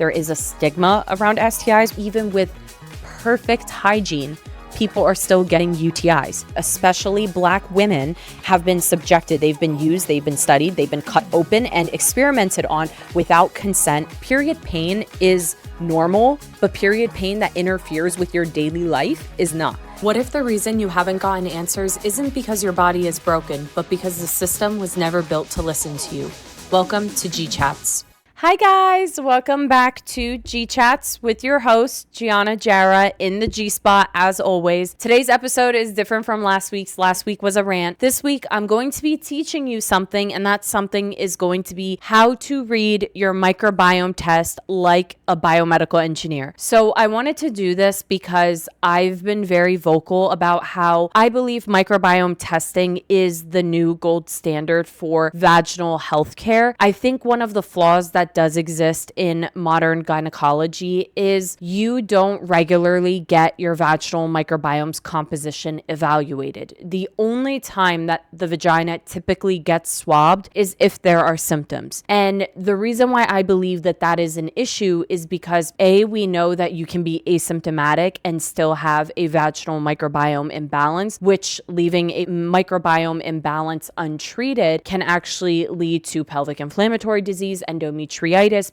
there is a stigma around STIs. Even with perfect hygiene, people are still getting UTIs. Especially Black women have been subjected. They've been used, they've been studied, they've been cut open and experimented on without consent. Period pain is normal, but period pain that interferes with your daily life is not. What if the reason you haven't gotten answers isn't because your body is broken, but because the system was never built to listen to you? Welcome to G Chats. Hi guys, welcome back to G Chats with your host, Gianna Jara, in the G spot as always. Today's episode is different from last week's. Last week was a rant. This week, I'm going to be teaching you something, and that something is going to be how to read your microbiome test like a biomedical engineer. So I wanted to do this because I've been very vocal about how I believe microbiome testing is the new gold standard for vaginal healthcare. I think one of the flaws that does exist in modern gynecology is you don't regularly get your vaginal microbiome's composition evaluated. The only time that the vagina typically gets swabbed is if there are symptoms. And the reason why I believe that that is an issue is because A, we know that you can be asymptomatic and still have a vaginal microbiome imbalance, which leaving a microbiome imbalance untreated can actually lead to pelvic inflammatory disease, endometritis,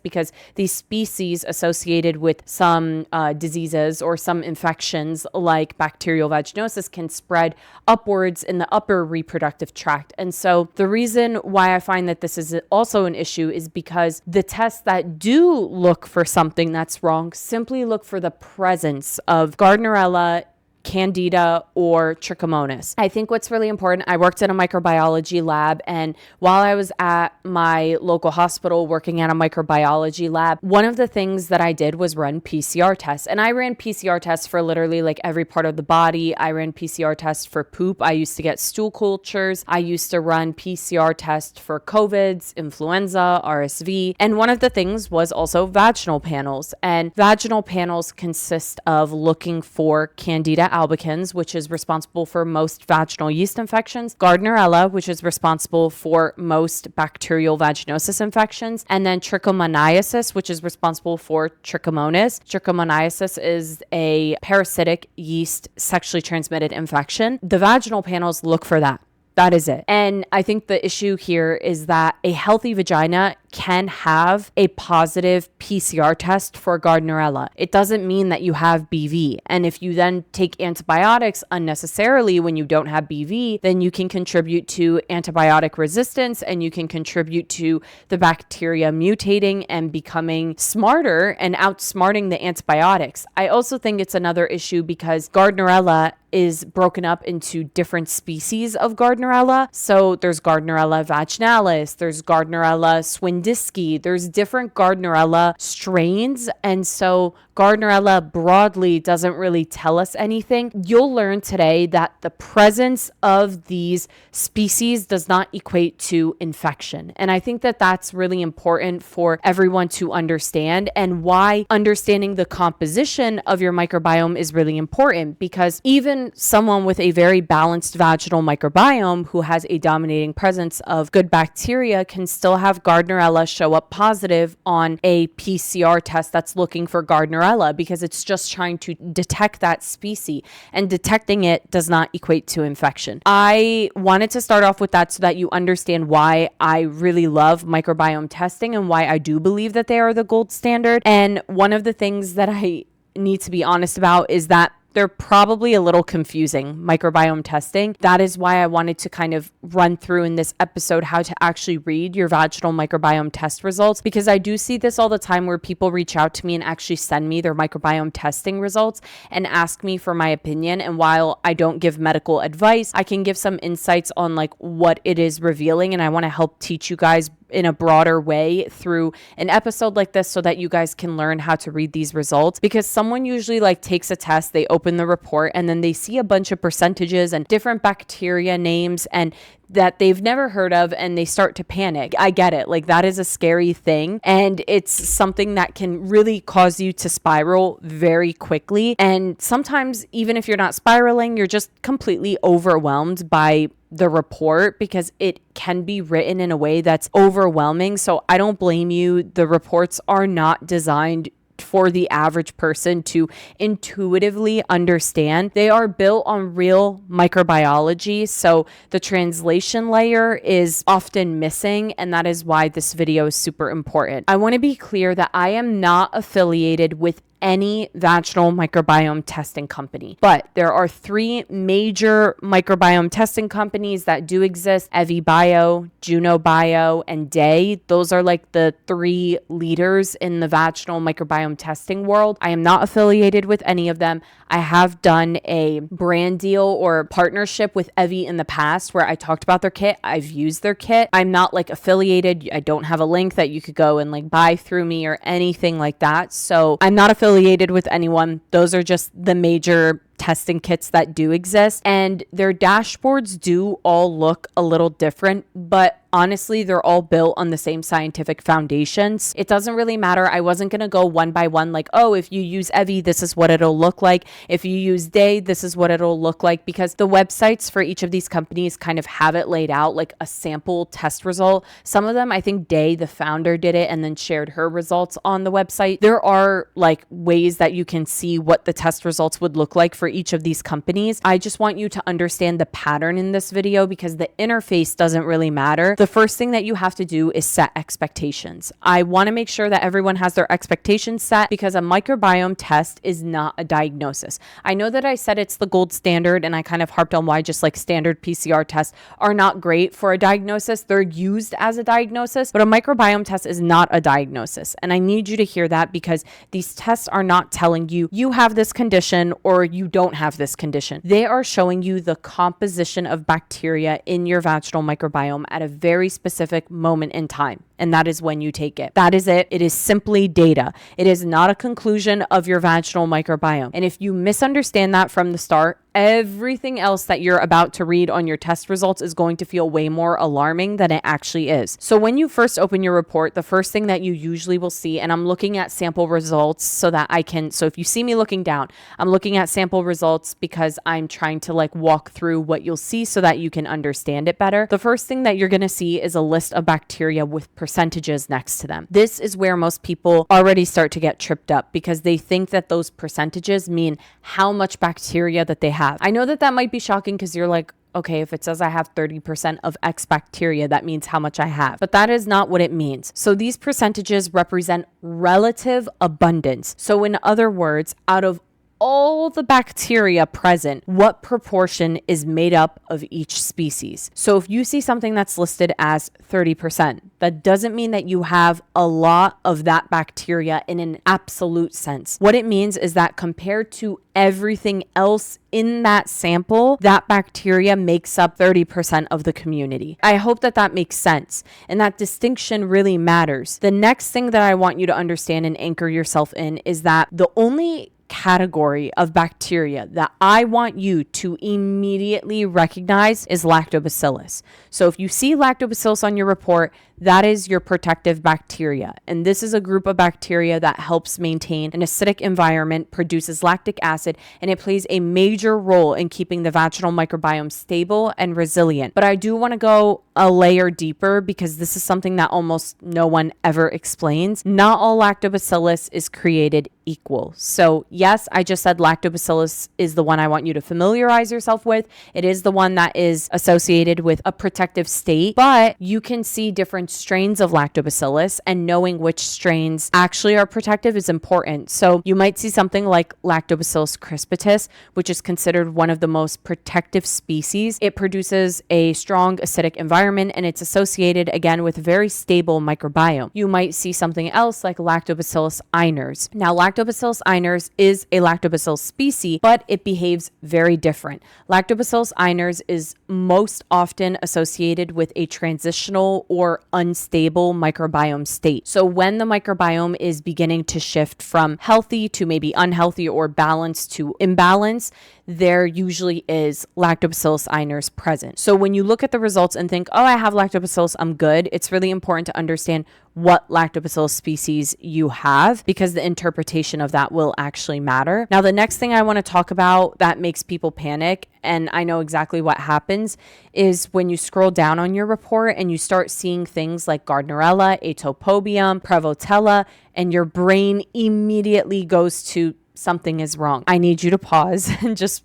because these species associated with some diseases or some infections like bacterial vaginosis can spread upwards in the upper reproductive tract. And so the reason why I find that this is also an issue is because the tests that do look for something that's wrong simply look for the presence of Gardnerella, Candida, or Trichomonas. I think what's really important, I worked in a microbiology lab, and while I was at my local hospital working at a microbiology lab, one of the things that I did was run PCR tests. And I ran PCR tests for literally like every part of the body. I ran PCR tests for poop. I used to get stool cultures. I used to run PCR tests for COVIDs, influenza, RSV. And one of the things was also vaginal panels. And vaginal panels consist of looking for Candida albicans, which is responsible for most vaginal yeast infections, Gardnerella, which is responsible for most bacterial vaginosis infections, and then Trichomoniasis, which is responsible for Trichomonas. Trichomoniasis is a parasitic yeast sexually transmitted infection. The vaginal panels look for that. That is it. And I think the issue here is that a healthy vagina can have a positive PCR test for Gardnerella. It doesn't mean that you have BV. And if you then take antibiotics unnecessarily when you don't have BV, then you can contribute to antibiotic resistance and you can contribute to the bacteria mutating and becoming smarter and outsmarting the antibiotics. I also think it's another issue because Gardnerella is broken up into different species of Gardnerella. So there's Gardnerella vaginalis, there's Gardnerella swindisci, there's different Gardnerella strains. And so Gardnerella broadly doesn't really tell us anything. You'll learn today that the presence of these species does not equate to infection. And I think that that's really important for everyone to understand, and why understanding the composition of your microbiome is really important, because even someone with a very balanced vaginal microbiome who has a dominating presence of good bacteria can still have Gardnerella show up positive on a PCR test that's looking for Gardnerella, because it's just trying to detect that species, and detecting it does not equate to infection. I wanted to start off with that so that you understand why I really love microbiome testing and why I do believe that they are the gold standard. And one of the things that I need to be honest about is that they're probably a little confusing, microbiome testing. That is why I wanted to kind of run through in this episode how to actually read your vaginal microbiome test results, because I do see this all the time where people reach out to me and actually send me their microbiome testing results and ask me for my opinion. And while I don't give medical advice, I can give some insights on like what it is revealing, and I want to help teach you guys in a broader way through an episode like this so that you guys can learn how to read these results. Because someone usually like takes a test, they open the report, and then they see a bunch of percentages and different bacteria names and that they've never heard of, and they start to panic. I get it. Like, that is a scary thing, and it's something that can really cause you to spiral very quickly. And sometimes even if you're not spiraling, you're just completely overwhelmed by the report because it can be written in a way that's overwhelming. So I don't blame you. The reports are not designed for the average person to intuitively understand. They are built on real microbiology, so the translation layer is often missing, and that is why this video is super important. I want to be clear that I am not affiliated with any vaginal microbiome testing company, but there are 3 major microbiome testing companies that do exist: Evie Bio, Juno Bio, and Day. Those are like the 3 leaders in the vaginal microbiome testing world. I am not affiliated with any of them. I have done a brand deal or partnership with Evie in the past where I talked about their kit. I've used their kit. I'm not like affiliated. I don't have a link that you could go and like buy through me or anything like that. So I'm not affiliated with anyone. Those are just the major testing kits that do exist, and their dashboards do all look a little different, but honestly, they're all built on the same scientific foundations. It doesn't really matter. I wasn't going to go one by one, like, oh, if you use Evie, this is what it'll look like. If you use Day, this is what it'll look like, because the websites for each of these companies kind of have it laid out like a sample test result. Some of them, I think Day, the founder, did it and then shared her results on the website. There are like ways that you can see what the test results would look like for each of these companies. I just want you to understand the pattern in this video because the interface doesn't really matter. The first thing that you have to do is set expectations. I want to make sure that everyone has their expectations set because a microbiome test is not a diagnosis. I know that I said it's the gold standard and I kind of harped on why just like standard PCR tests are not great for a diagnosis. They're used as a diagnosis, but a microbiome test is not a diagnosis. And I need you to hear that because these tests are not telling you you have this condition or you don't have this condition. They are showing you the composition of bacteria in your vaginal microbiome at a very specific moment in time. And that is when you take it. That is it. It is simply data. It is not a conclusion of your vaginal microbiome. And if you misunderstand that from the start, everything else that you're about to read on your test results is going to feel way more alarming than it actually is. So when you first open your report, the first thing that you usually will see, and I'm looking at sample results so that I can, so if you see me looking down, I'm looking at sample results because I'm trying to like walk through what you'll see so that you can understand it better. The first thing that you're going to see is a list of bacteria with percentages next to them. This is where most people already start to get tripped up because they think that those percentages mean how much bacteria that they have. I know that that might be shocking because you're like, okay, if it says I have 30% of X bacteria, that means how much I have. But that is not what it means. So these percentages represent relative abundance. So in other words, out of all the bacteria present, what proportion is made up of each species? So if you see something that's listed as 30%, that doesn't mean that you have a lot of that bacteria in an absolute sense. What it means is that compared to everything else in that sample, that bacteria makes up 30% of the community. I hope that that makes sense. And that distinction really matters. The next thing that I want you to understand and anchor yourself in is that the only category of bacteria that I want you to immediately recognize is lactobacillus. So if you see lactobacillus on your report, that is your protective bacteria. And this is a group of bacteria that helps maintain an acidic environment, produces lactic acid, and it plays a major role in keeping the vaginal microbiome stable and resilient. But I do want to go a layer deeper because this is something that almost no one ever explains. Not all lactobacillus is created equal. So yes, I just said lactobacillus is the one I want you to familiarize yourself with. It is the one that is associated with a protective state, but you can see different strains of lactobacillus, and knowing which strains actually are protective is important. So you might see something like Lactobacillus crispatus, which is considered one of the most protective species. It produces a strong acidic environment and it's associated again with a very stable microbiome. You might see something else like Lactobacillus iners. Now, Lactobacillus iners is a lactobacillus species, but it behaves very different. Lactobacillus iners is most often associated with a transitional or unstable microbiome state. So when the microbiome is beginning to shift from healthy to maybe unhealthy or balanced to imbalance, there usually is Lactobacillus iners present. So when you look at the results and think, oh, I have lactobacillus, I'm good, it's really important to understand what lactobacillus species you have, because the interpretation of that will actually matter. Now, the next thing I want to talk about that makes people panic, and I know exactly what happens, is when you scroll down on your report and you start seeing things like Gardnerella, Atopobium, Prevotella, and your brain immediately goes to something is wrong. I need you to pause and just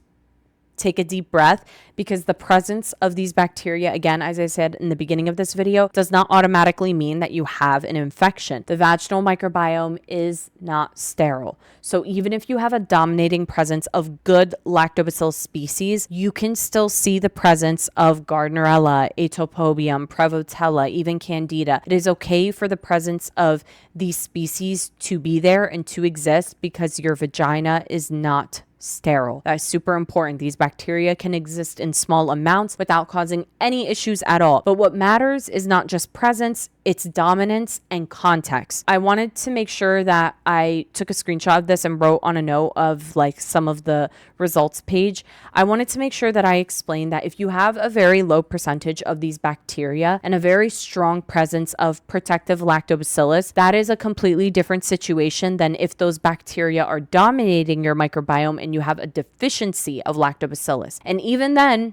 take a deep breath, because the presence of these bacteria, again, as I said in the beginning of this video, does not automatically mean that you have an infection. The vaginal microbiome is not sterile. So even if you have a dominating presence of good lactobacillus species, you can still see the presence of Gardnerella, Atopobium, Prevotella, even Candida. It is okay for the presence of these species to be there and to exist, because your vagina is not sterile. That is super important. These bacteria can exist in small amounts without causing any issues at all. But what matters is not just presence, it's dominance and context. I wanted to make sure that I took a screenshot of this and wrote on a note of like some of the results page. I wanted to make sure that I explained that if you have a very low percentage of these bacteria and a very strong presence of protective lactobacillus, that is a completely different situation than if those bacteria are dominating your microbiome and you have a deficiency of lactobacillus. And even then,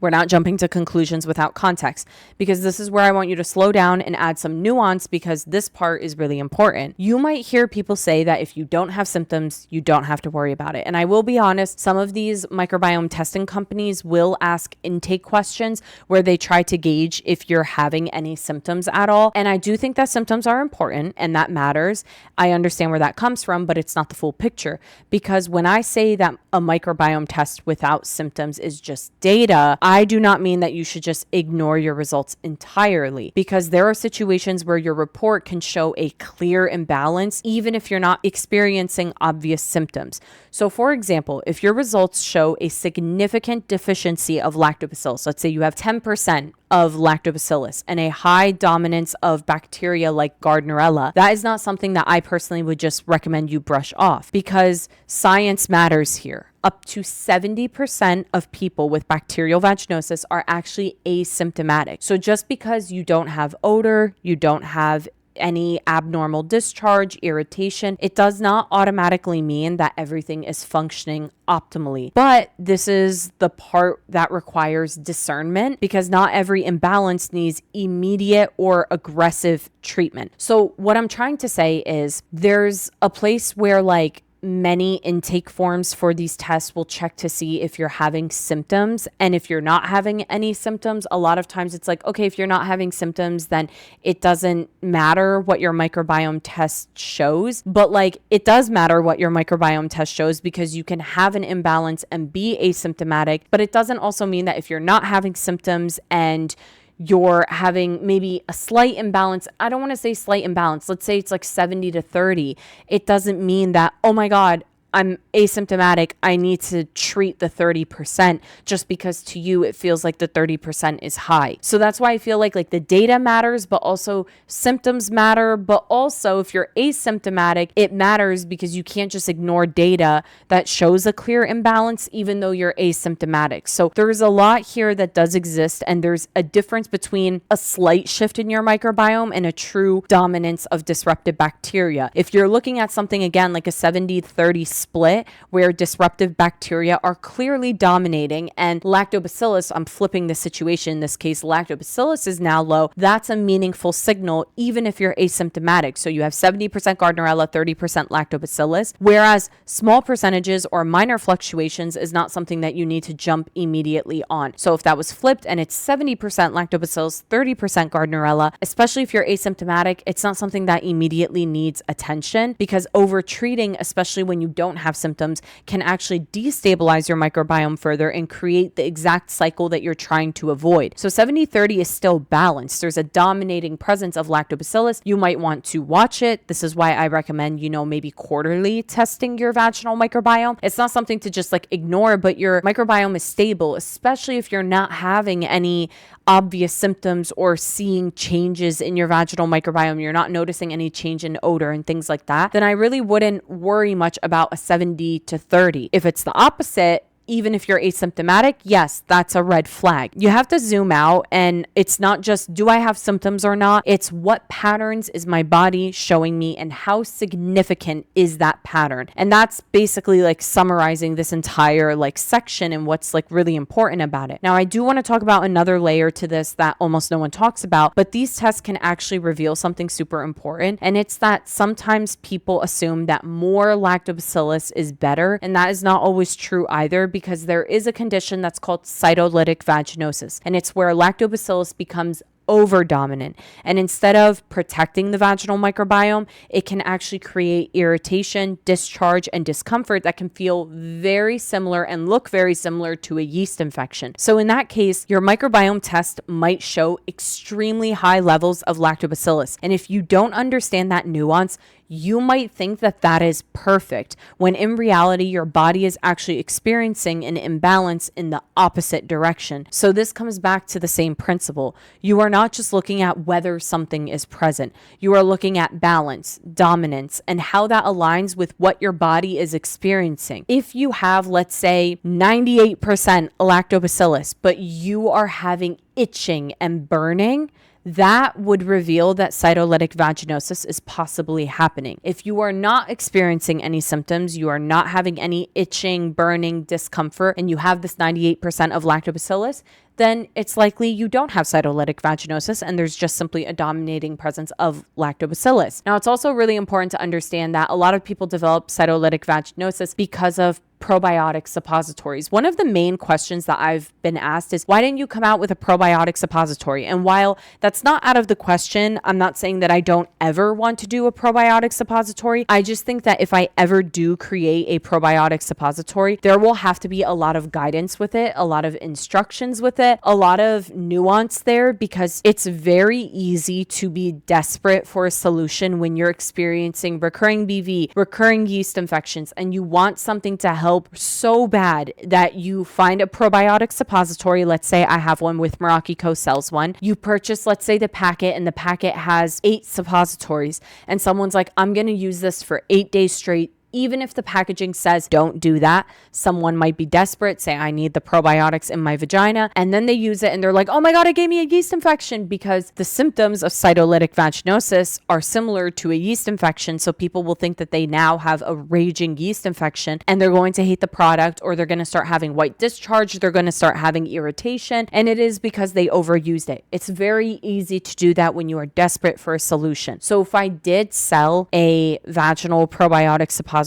we're not jumping to conclusions without context, because this is where I want you to slow down and add some nuance, because this part is really important. You might hear people say that if you don't have symptoms, you don't have to worry about it. And I will be honest, some of these microbiome testing companies will ask intake questions where they try to gauge if you're having any symptoms at all. And I do think that symptoms are important and that matters. I understand where that comes from, but it's not the full picture, because when I say that a microbiome test without symptoms is just data, I do not mean that you should just ignore your results entirely, because there are situations where your report can show a clear imbalance even if you're not experiencing obvious symptoms. So for example, if your results show a significant deficiency of lactobacillus, let's say you have 10% of lactobacillus and a high dominance of bacteria like Gardnerella, that is not something that I personally would just recommend you brush off, because science matters here. Up to 70% of people with bacterial vaginosis are actually asymptomatic. So just because you don't have odor, you don't have any abnormal discharge, irritation, it does not automatically mean that everything is functioning optimally. But this is the part that requires discernment, because not every imbalance needs immediate or aggressive treatment. So what I'm trying to say is there's a place where like many intake forms for these tests will check to see if you're having symptoms. And if you're not having any symptoms, a lot of times it's like, okay, if you're not having symptoms, then it doesn't matter what your microbiome test shows. But like, it does matter what your microbiome test shows, because you can have an imbalance and be asymptomatic. But it doesn't also mean that if you're not having symptoms and you're having maybe a slight imbalance. I don't want to say slight imbalance. Let's say it's like 70 to 30. It doesn't mean that, oh my God, I'm asymptomatic, I need to treat the 30% just because to you it feels like the 30% is high. So that's why I feel like the data matters, but also symptoms matter. But also if you're asymptomatic, it matters, because you can't just ignore data that shows a clear imbalance even though you're asymptomatic. So there's a lot here that does exist, and there's a difference between a slight shift in your microbiome and a true dominance of disruptive bacteria. If you're looking at something again like a 70-30 split where disruptive bacteria are clearly dominating and lactobacillus, I'm flipping the situation, in this case lactobacillus is now low, that's a meaningful signal even if you're asymptomatic. So you have 70% Gardnerella, 30% lactobacillus, whereas small percentages or minor fluctuations is not something that you need to jump immediately on. So if that was flipped and it's 70% lactobacillus, 30% Gardnerella, especially if you're asymptomatic, it's not something that immediately needs attention, because over treating, especially when you don't have symptoms, can actually destabilize your microbiome further and create the exact cycle that you're trying to avoid. So 70-30 is still balanced. There's a dominating presence of lactobacillus. You might want to watch it. This is why I recommend, maybe quarterly testing your vaginal microbiome. It's not something to just ignore, but your microbiome is stable, especially if you're not having any obvious symptoms or seeing changes in your vaginal microbiome, you're not noticing any change in odor and things like that, then I really wouldn't worry much about a 70-30. If it's the opposite, even if you're asymptomatic, yes, that's a red flag. You have to zoom out, and it's not just, do I have symptoms or not? It's what patterns is my body showing me and how significant is that pattern? And that's basically like summarizing this entire like section and what's like really important about it. Now, I do want to talk about another layer to this that almost no one talks about, but these tests can actually reveal something super important. And it's that sometimes people assume that more lactobacillus is better. And that is not always true either, because there is a condition that's called cytolytic vaginosis. And it's where lactobacillus becomes over dominant. And instead of protecting the vaginal microbiome, it can actually create irritation, discharge, and discomfort that can feel very similar and look very similar to a yeast infection. So in that case, your microbiome test might show extremely high levels of lactobacillus. And if you don't understand that nuance, you might think that that is perfect, when in reality, your body is actually experiencing an imbalance in the opposite direction. So this comes back to the same principle. You are not just looking at whether something is present. You are looking at balance, dominance, and how that aligns with what your body is experiencing. If you have, let's say, 98% lactobacillus, but you are having itching and burning, that would reveal that cytolytic vaginosis is possibly happening. If you are not experiencing any symptoms, you are not having any itching, burning, discomfort, and you have this 98% of lactobacillus, then it's likely you don't have cytolytic vaginosis and there's just simply a dominating presence of lactobacillus. Now, it's also really important to understand that a lot of people develop cytolytic vaginosis because of probiotic suppositories. One of the main questions that I've been asked is, why didn't you come out with a probiotic suppository? And while that's not out of the question, I'm not saying that I don't ever want to do a probiotic suppository. I just think that if I ever do create a probiotic suppository, there will have to be a lot of guidance with it, a lot of instructions with it, a lot of nuance there, because it's very easy to be desperate for a solution when you're experiencing recurring BV, recurring yeast infections, and you want something to help so bad that you find a probiotic suppository. Let's say I have one with Meraki Co. sells one. You purchase, let's say, the packet, and the packet has 8 suppositories, and someone's like, I'm going to use this for 8 days straight. Even if the packaging says don't do that, someone might be desperate, say, I need the probiotics in my vagina, and then they use it and they're like, oh my God, it gave me a yeast infection, because the symptoms of cytolytic vaginosis are similar to a yeast infection. So people will think that they now have a raging yeast infection, and they're going to hate the product, or they're going to start having white discharge, they're going to start having irritation, and it is because they overused it. It's very easy to do that when you are desperate for a solution. So if I did sell a vaginal probiotic suppository,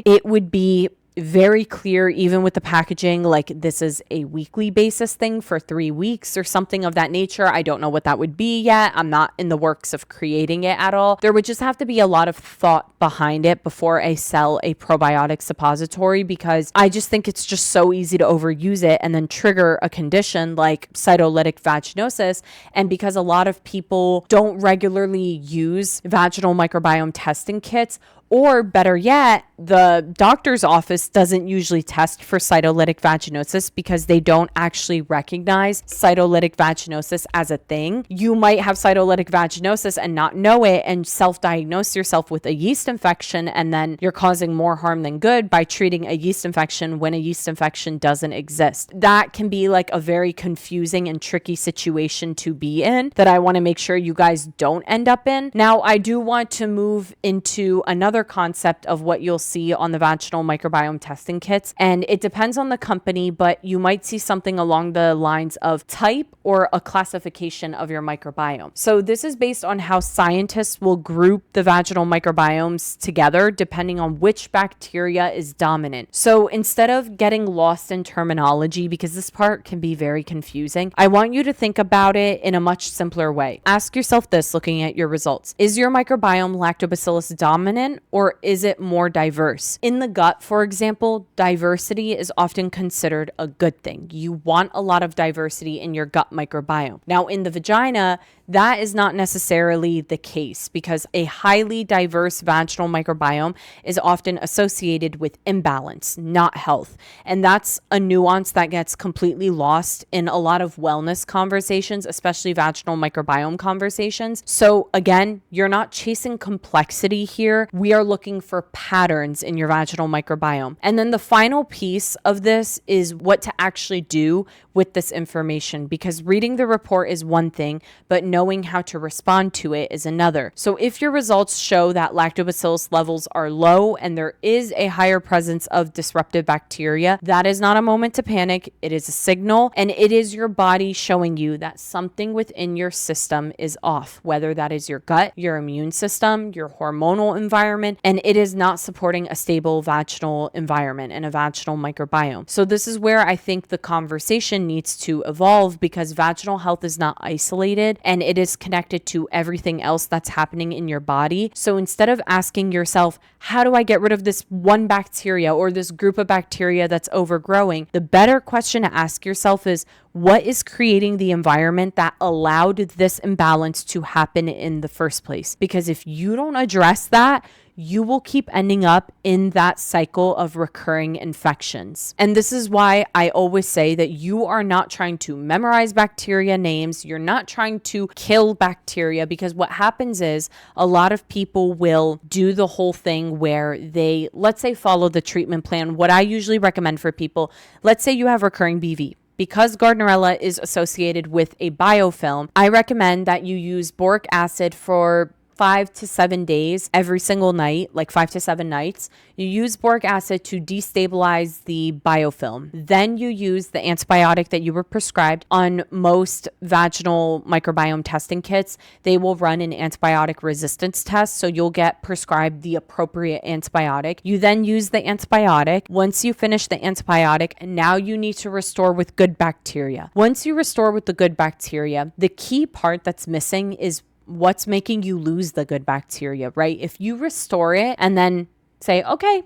it would be very clear, even with the packaging, like this is a weekly basis thing for 3 weeks or something of that nature. I don't know what that would be yet. I'm not in the works of creating it at all. There would just have to be a lot of thought behind it before I sell a probiotic suppository, because I just think it's just so easy to overuse it and then trigger a condition like cytolytic vaginosis. And because a lot of people don't regularly use vaginal microbiome testing kits, or better yet, the doctor's office doesn't usually test for cytolytic vaginosis because they don't actually recognize cytolytic vaginosis as a thing. You might have cytolytic vaginosis and not know it and self-diagnose yourself with a yeast infection, and then you're causing more harm than good by treating a yeast infection when a yeast infection doesn't exist. That can be like a very confusing and tricky situation to be in that I want to make sure you guys don't end up in. Now, I do want to move into another concept of what you'll see on the vaginal microbiome testing kits, and it depends on the company, but you might see something along the lines of type or a classification of your microbiome. So this is based on how scientists will group the vaginal microbiomes together depending on which bacteria is dominant. So instead of getting lost in terminology, because this part can be very confusing, I want you to think about it in a much simpler way. Ask yourself this looking at your results. Is your microbiome lactobacillus dominant, or is it more diverse? In the gut, for example, diversity is often considered a good thing. You want a lot of diversity in your gut microbiome. Now, in the vagina, that is not necessarily the case, because a highly diverse vaginal microbiome is often associated with imbalance, not health. And that's a nuance that gets completely lost in a lot of wellness conversations, especially vaginal microbiome conversations. So again, you're not chasing complexity here. We are are looking for patterns in your vaginal microbiome. And then the final piece of this is what to actually do with this information, because reading the report is one thing, but knowing how to respond to it is another. So if your results show that lactobacillus levels are low and there is a higher presence of disruptive bacteria, that is not a moment to panic. It is a signal, and it is your body showing you that something within your system is off, whether that is your gut, your immune system, your hormonal environment, and it is not supporting a stable vaginal environment and a vaginal microbiome. So this is where I think the conversation needs to evolve, because vaginal health is not isolated and it is connected to everything else that's happening in your body. So instead of asking yourself, how do I get rid of this one bacteria or this group of bacteria that's overgrowing, the better question to ask yourself is, what is creating the environment that allowed this imbalance to happen in the first place? Because if you don't address that, you will keep ending up in that cycle of recurring infections. And this is why I always say that you are not trying to memorize bacteria names. You're not trying to kill bacteria, because what happens is a lot of people will do the whole thing where they, let's say, follow the treatment plan. What I usually recommend for people, let's say you have recurring BV. Because Gardnerella is associated with a biofilm, I recommend that you use boric acid for 5 to 7 days every single night, like 5 to 7 nights. You use boric acid to destabilize the biofilm. Then you use the antibiotic that you were prescribed. On most vaginal microbiome testing kits, they will run an antibiotic resistance test. So you'll get prescribed the appropriate antibiotic. You then use the antibiotic. Once you finish the antibiotic, now you need to restore with good bacteria. Once you restore with the good bacteria, the key part that's missing is what's making you lose the good bacteria, right? If you restore it and then say, okay,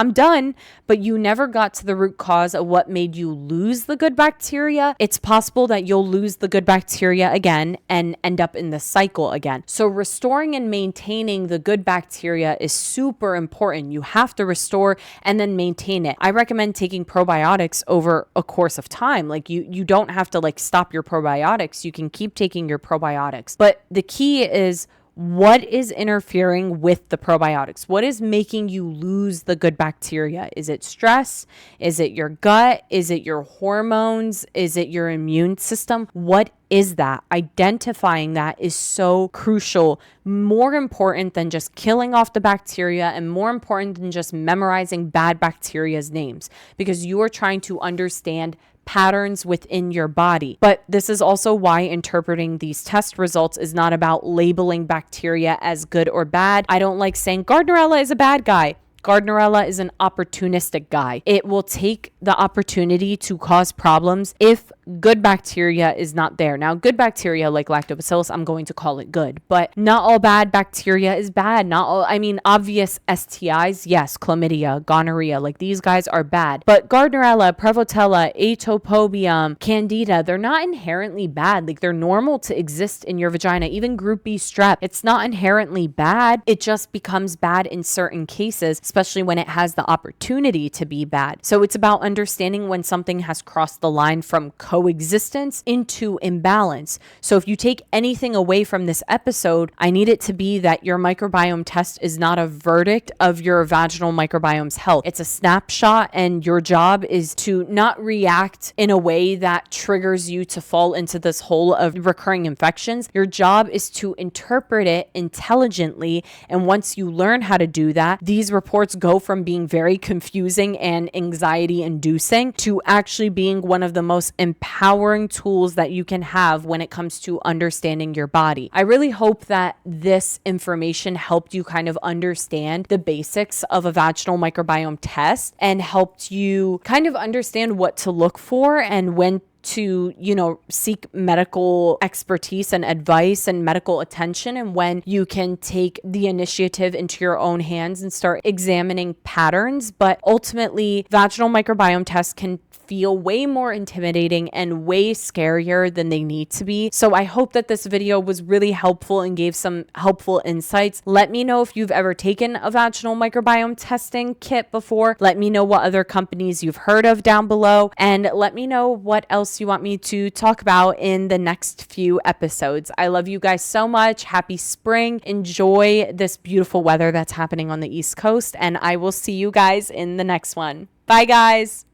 I'm done, but you never got to the root cause of what made you lose the good bacteria, it's possible that you'll lose the good bacteria again and end up in the cycle again. So restoring and maintaining the good bacteria is super important. You have to restore and then maintain it. I recommend taking probiotics over a course of time. Like you don't have to stop your probiotics. You can keep taking your probiotics. But the key is, what is interfering with the probiotics? What is making you lose the good bacteria? Is it stress? Is it your gut? Is it your hormones? Is it your immune system? What is that? Identifying that is so crucial, more important than just killing off the bacteria and more important than just memorizing bad bacteria's names, because you are trying to understand patterns within your body. But this is also why interpreting these test results is not about labeling bacteria as good or bad. I don't like saying Gardnerella is a bad guy. Gardnerella is an opportunistic guy. It will take the opportunity to cause problems if good bacteria is not there. Now, good bacteria like lactobacillus, I'm going to call it good, but not all bad bacteria is bad. Not all, obvious STIs, yes, chlamydia, gonorrhea, these guys are bad. But Gardnerella, Prevotella, Atopobium, Candida, they're not inherently bad. They're normal to exist in your vagina. Even group B strep, it's not inherently bad. It just becomes bad in certain cases, especially when it has the opportunity to be bad. So it's about understanding when something has crossed the line from coexistence into imbalance. So if you take anything away from this episode, I need it to be that your microbiome test is not a verdict of your vaginal microbiome's health. It's a snapshot, and your job is to not react in a way that triggers you to fall into this hole of recurring infections. Your job is to interpret it intelligently. And once you learn how to do that, these reports go from being very confusing and anxiety inducing to actually being one of the most empowering tools that you can have when it comes to understanding your body. I really hope that this information helped you kind of understand the basics of a vaginal microbiome test and helped you kind of understand what to look for and when to, seek medical expertise and advice and medical attention, and when you can take the initiative into your own hands and start examining patterns. But ultimately, vaginal microbiome tests can feel way more intimidating and way scarier than they need to be. So I hope that this video was really helpful and gave some helpful insights. Let me know if you've ever taken a vaginal microbiome testing kit before. Let me know what other companies you've heard of down below, and let me know what else else you want me to talk about in the next few episodes. I love you guys so much. Happy spring. Enjoy this beautiful weather that's happening on the East Coast, and I will see you guys in the next one. Bye, guys.